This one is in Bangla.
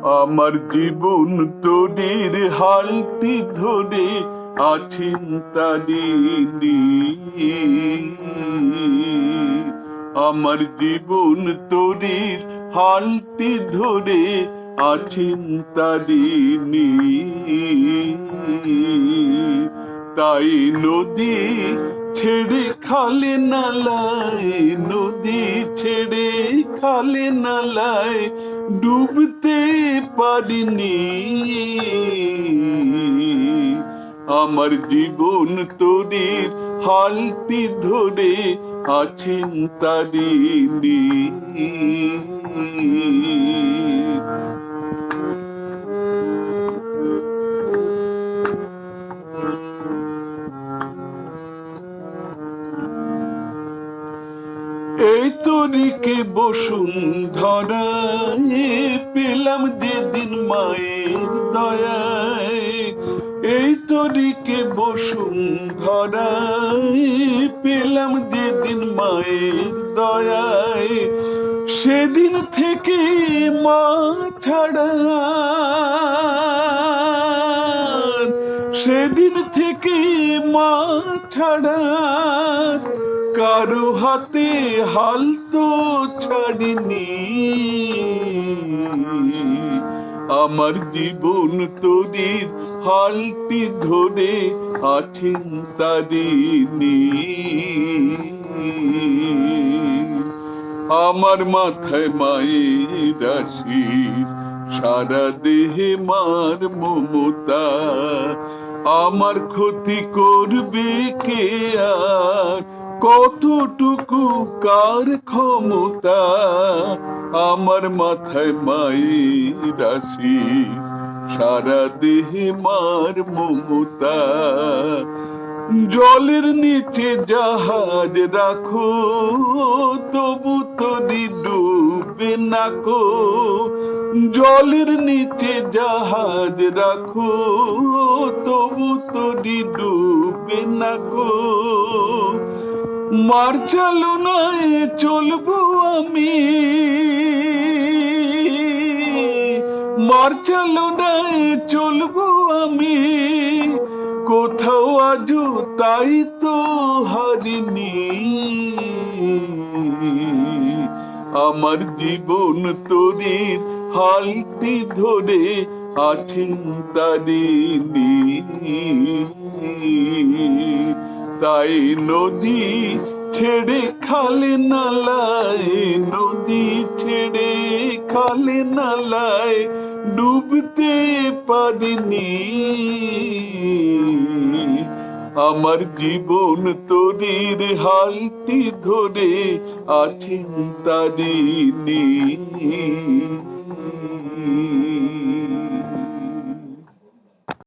আমার জীবন তোদের হালটি ধরে আছেন তারিণী। আমার জীবন তোদের হালটি ধরে আছেন তারিণী। তাই নদী ছেড়ে খালে নালায়, নদী ছেড়ে খালে নালায় ডুবতে পারিনি। আমার জীবন তোদের হালটি ধরে আছেন তারিণী। এই তরিকে বসুন্ধরায় পেলাম যেদিন মায়ের দয়ায়। এই তরিকে বসুন্ধরায় পেলাম যেদিন মায়ের দয়ায়। সেদিন থেকে মা ছাড়া, সেদিন থেকে মা ছাড়া কারো হাতে হাল তো ছাড়িনি। আমার জীবন তোদের হালটি ধরে আছেন তারিণী। আমার মাথায় মায়ের আশীর, সারা দেহে মার মমতা। আমার ক্ষতি করবে কে আর, কতটুকু কার ক্ষমতা। আমার মাথায় মায়ের আশীর, সারা দেহে মার মমতা। জলের নিচে জাহাজ রাখো তবু তরি ডুবে নাকো। জলের নিচে জাহাজ রাখো তবু তরি ডুবে নাকো। মার চালনায় চলবো আমি, মার চালনায় চলবো আমি। কোথাও আজও তাই তো হারিনি। আমার জীবন তোদের হালটি ধরে আছেন তারিণী। তাই নদী ছেড়ে খালে নালায়, নদী ছেড়ে খালে নালায় ডুবতে পারিনি। আমার জীবন তোদের হালটি ধরে আছেন তারিণী।